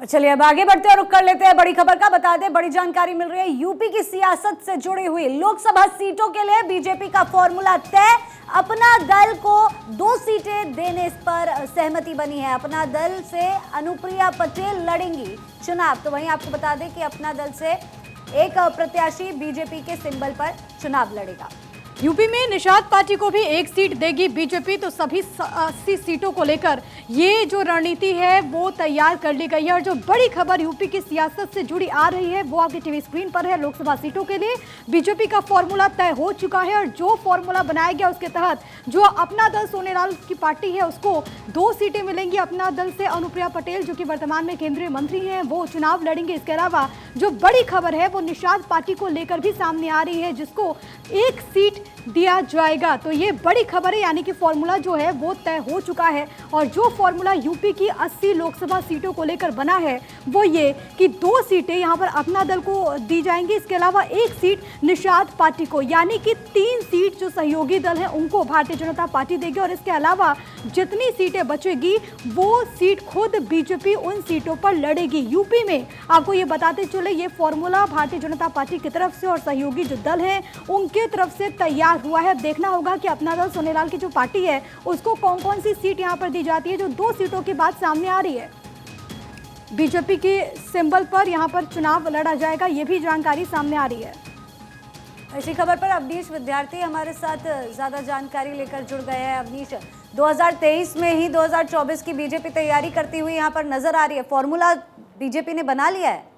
और चलिए अब आगे बढ़ते हैं, रुख कर लेते हैं बड़ी खबर का। बता दें, बड़ी जानकारी मिल रही है यूपी की सियासत से जुड़ी हुई। लोकसभा सीटों के लिए बीजेपी का फॉर्मूला तय। अपना दल को 2 सीटें देने पर सहमति बनी है। अपना दल से अनुप्रिया पटेल लड़ेंगी चुनाव। तो वहीं आपको बता दें कि अपना दल से एक प्रत्याशी बीजेपी के सिंबल पर चुनाव लड़ेगा। यूपी में निषाद पार्टी को भी एक सीट देगी बीजेपी, तो सभी 80 सीटों को लेकर ये जो रणनीति है वो तैयार कर ली गई है। और जो बड़ी खबर यूपी की सियासत से जुड़ी आ रही है वो आपकी टीवी स्क्रीन पर है। लोकसभा सीटों के लिए बीजेपी का फॉर्मूला तय हो चुका है और जो फॉर्मूला बनाया गया उसके तहत जो अपना दल सोनेलाल की पार्टी है उसको 2 सीटें मिलेंगी। अपना दल से अनुप्रिया पटेल जो कि वर्तमान में केंद्रीय मंत्री हैं वो चुनाव लड़ेंगे। इसके अलावा जो बड़ी खबर है वो निषाद पार्टी को लेकर भी सामने आ रही है, जिसको 1 सीट दिया जाएगा। तो ये बड़ी खबर है, यानी कि फॉर्मूला जो है वो तय हो चुका है। और जो फॉर्मूला यूपी की 80 लोकसभा सीटों को लेकर बना है वो ये कि 2 सीटें यहां पर अपना दल को दी जाएंगी। इसके अलावा 1 सीट निषाद पार्टी को, यानी कि 3 सीट जो सहयोगी दल है उनको भारतीय जनता पार्टी देगी। और इसके अलावा जितनी सीटें बचेगी वो सीट खुद बीजेपी उन सीटों पर लड़ेगी। यूपी में आपको ये बताते चले, ये फॉर्मूला भारतीय जनता पार्टी की तरफ से और सहयोगी जो दल है उनके तरफ से तैयार हुआ है। देखना होगा कि अपना दल सोनेलाल की जो पार्टी है उसको कौन कौन सी सीट यहां पर दी जाती है। जो 2 सीटों की बात सामने आ रही है, बीजेपी के सिंबल पर यहां पर चुनाव लड़ा जाएगा, ये भी जानकारी सामने आ रही है। इसी खबर पर अवनीश विद्यार्थी हमारे साथ ज्यादा जानकारी लेकर जुड़ गए हैं। अवनीश, 2023 में ही 2024 की बीजेपी तैयारी करती हुई यहां पर नजर आ रही है। फॉर्मूला बीजेपी ने बना लिया है?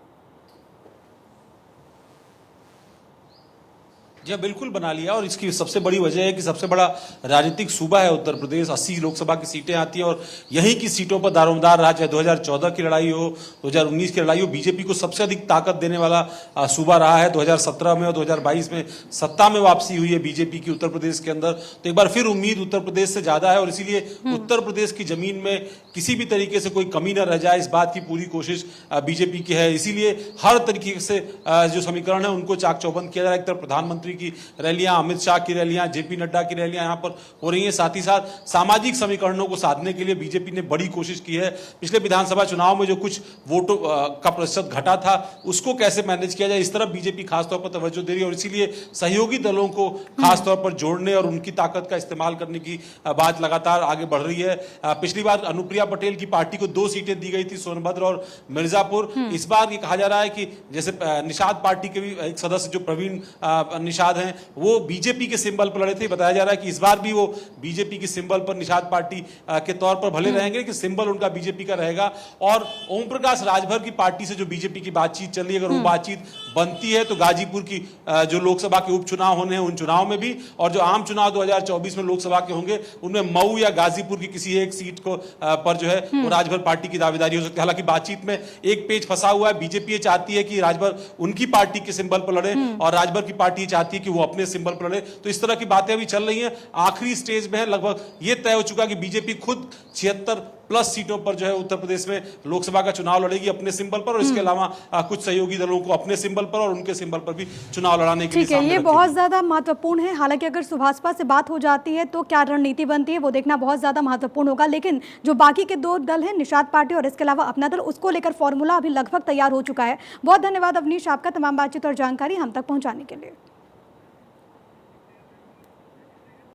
जी बिल्कुल बना लिया, और इसकी सबसे बड़ी वजह है कि सबसे बड़ा राजनीतिक सूबा है उत्तर प्रदेश। 80 लोकसभा की सीटें आती हैं और यहीं की सीटों पर दारोमदार रहा, चाहे 2014 की लड़ाई हो, 2019 की लड़ाई हो। बीजेपी को सबसे अधिक ताकत देने वाला सूबा रहा है। 2017 में और 2022 में सत्ता में वापसी हुई है बीजेपी की उत्तर प्रदेश के अंदर। तो एक बार फिर उम्मीद उत्तर प्रदेश से ज्यादा है और इसीलिए उत्तर प्रदेश की जमीन में किसी भी तरीके से कोई कमी न रह जाए, इस बात की पूरी कोशिश बीजेपी की है। इसीलिए हर तरीके से जो समीकरण है उनको चाक चौबंद किया जा रहा है। एक तरफ प्रधानमंत्री की रैलियां, अमित शाह की रैलियां, जेपी नड्डा की रैलियां यहां पर हो रही हैं। साथ ही साथ सामाजिक समीकरणों को साधने के लिए बीजेपी ने बड़ी कोशिश की है। पिछले विधानसभा चुनाव में जो कुछ वोटों का प्रतिशत घटा था उसको कैसे मैनेज किया जाए, इस तरफ बीजेपी खासतौर पर तवज्जो दे रही है। और इसीलिए सहयोगी दलों को खासतौर पर जोड़ने और उनकी ताकत का इस्तेमाल करने की बात लगातार आगे बढ़ रही है। पिछली बार अनुप्रिया पटेल की पार्टी को 2 सीटें दी गई थी, सोनभद्र और मिर्जापुर। इस बार ये कहा जा रहा है कि जैसे निषाद पार्टी के भी एक सदस्य जो प्रवीण निषाद हैं वो बीजेपी के सिंबल पर लड़े थे। बताया जा रहा है कि इस बार भी वो बीजेपी के सिंबल पर निषाद पार्टी के तौर पर भले रहेंगे कि सिंबल उनका बीजेपी का रहेगा। और ओम प्रकाश राजभर की पार्टी से जो बीजेपी की बातचीत चल रही है, अगर वो बातचीत बनती है तो गाजीपुर की जो लोकसभा के उपचुनाव होने हैं उन चुनाव में भी, और जो आम चुनाव 2024 में लोकसभा के होंगे उनमें मऊ या गाजीपुर की किसी एक सीट को पर जो है वो राजभर पार्टी की दावेदारी हो सकती है। हालांकि बातचीत में एक पेच फंसा हुआ है। बीजेपी ये चाहती है कि राजभर उनकी पार्टी के सिंबल पर लड़े और राजभर की पार्टी चाहती है कि वो अपने सिंबल पर लड़े। तो इस तरह की बातें अभी चल रही हैं, आखिरी स्टेज में है। लगभग ये तय हो चुका कि बीजेपी खुद 76+ सीटों पर जो है उत्तर प्रदेश में लोकसभा का चुनाव लड़ेगी अपने सिंबल पर, और इसके अलावा कुछ सहयोगी दलों को अपने सिंबल पर और उनके सिंबल पर भी चुनाव लड़ाने के लिए ठीक है, ये बहुत ज्यादा महत्वपूर्ण है। हालांकि अगर सुभाषपा से बात हो जाती है तो क्या रणनीति बनती है वो देखना बहुत ज्यादा महत्वपूर्ण होगा। लेकिन जो बाकी के 2 दल हैं, निषाद पार्टी और इसके अलावा अपना दल, उसको लेकर फॉर्मूला अभी लगभग तैयार हो चुका है। बहुत धन्यवाद अवनीश आपका तमाम बातचीत और जानकारी हम तक पहुंचाने के लिए।